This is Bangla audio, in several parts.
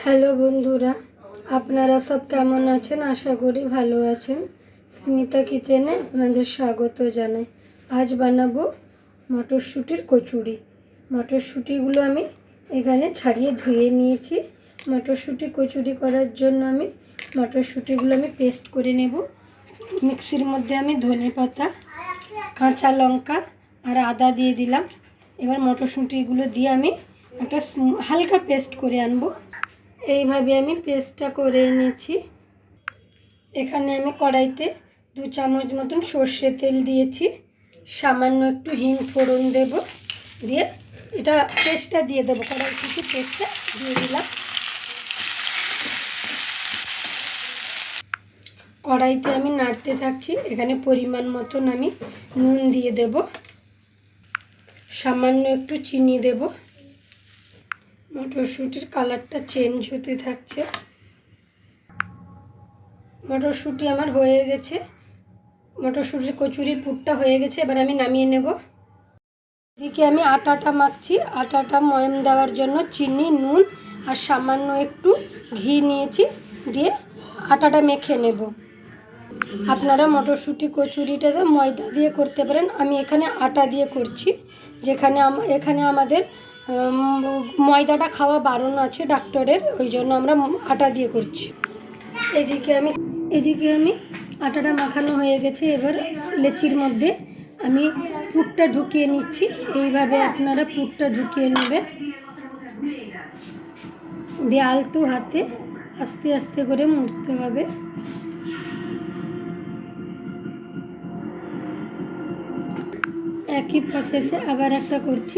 হ্যালো বন্ধুরা, আপনারা সব কেমন আছেন? আশা করি ভালো আছেন। স্মিতা কিচেনে আপনাদের স্বাগত জানাই। আজ বানাবো মটরশুঁটির কচুরি। মটরশুঁটিগুলো আমি এখানে ছাড়িয়ে ধুয়ে নিয়েছি। মটরশুঁটি কচুরি করার জন্য আমি মটরশুঁটিগুলো পেস্ট করে নেব। মিক্সির মধ্যে আমি ধনেপাতা, কাঁচা লঙ্কা আর আদা দিয়ে দিলাম। এবার মটরশুঁটিগুলো দিয়ে আমি একটা হালকা পেস্ট করে আনবো। এইভাবে আমি পেস্টটা করে এনেছি। এখানে আমি কড়াইতে 2 চামচ মতন সর্ষে তেল দিয়েছি। সামান্য একটু হিং ফোড়ন দেব, দিয়ে এটা পেস্টটা দিয়ে দেবো। কড়াই থেকে পেস্টটা দিয়ে দিলাম। কড়াইতে আমি নাড়তে থাকছি। এখানে পরিমাণ মতন আমি নুন দিয়ে দেব, সামান্য একটু চিনি দেব। মটরশুঁটির কালারটা চেঞ্জ হতে থাকছে। মটরশুঁটি আমার হয়ে গেছে, মটরশুঁটির কচুরির পুরটা হয়ে গেছে। এবার আমি নামিয়ে নেব। এদিকে আমি আটাটা মাখছি। আটাটা ময়াম দেওয়ার জন্য চিনি, নুন আর সামান্য একটু ঘি নিয়েছি, দিয়ে আটাটা মেখে নেব। আপনারা মটরশুঁটি কচুরিটা ময়দা দিয়ে করতে পারেন, আমি এখানে আটা দিয়ে করছি। এখানে আমাদের ময়দাটা খাওয়া বারণ আছে ডাক্তারের, ওই জন্য আমরা আটা দিয়ে করছি। এদিকে আমি আটাটা মাখানো হয়ে গেছে। এবার লেচির মধ্যে আমি পুরটা ঢুকিয়ে নিচ্ছি। এইভাবে আপনারা পুরটা ঢুকিয়ে নেবেন, দিয়ে আলতো হাতে আস্তে আস্তে করে মুড়তে হবে। একই প্রসেসে আবার একটা করছি।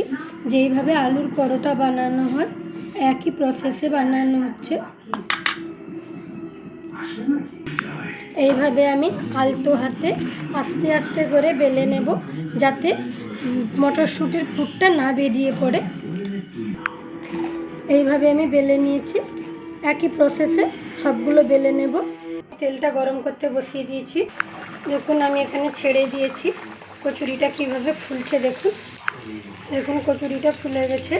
যেইভাবে আলুর পরোটা বানানো হয় একই প্রসেসে বানানো হচ্ছে। এইভাবে আমি আলতো হাতে আস্তে আস্তে করে বেলে নেব, যাতে মটরশুঁটির পুরটা না বেরিয়ে পড়ে। এইভাবে আমি বেলে নিয়েছি। একই প্রসেসে সবগুলো বেলে নেব। তেলটা গরম করতে বসিয়ে দিয়েছি। দেখুন আমি এখানে ছেড়ে দিয়েছি। কচুরিটা কিভাবে ফুলছে দেখুন। দেখুন কচুরিটা ফুলে গেছে।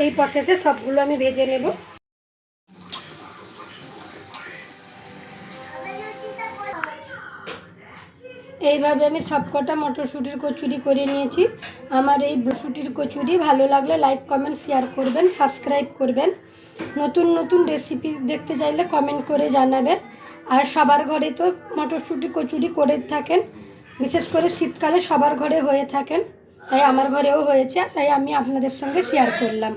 এই প্রসেসে সবগুলো আমি ভেজে নেব। এইভাবে আমি সবকটা মটরশুঁটির কচুরি করে নিয়েছি। আমার এই মটরশুঁটির কচুরি ভালো লাগলে লাইক, কমেন্ট, শেয়ার করবেন, সাবস্ক্রাইব করবেন। নতুন নতুন রেসিপি দেখতে চাইলে কমেন্ট করে জানাবেন। আর সবার ঘরে তো মটরশুঁটি কচুরি করে থাকেন, বিশেষ করে শীতকালে সবার ঘরে হয়ে থাকেন, তাই আমার ঘরেও হয়েছে, তাই আমি আপনাদের সঙ্গে শেয়ার করলাম।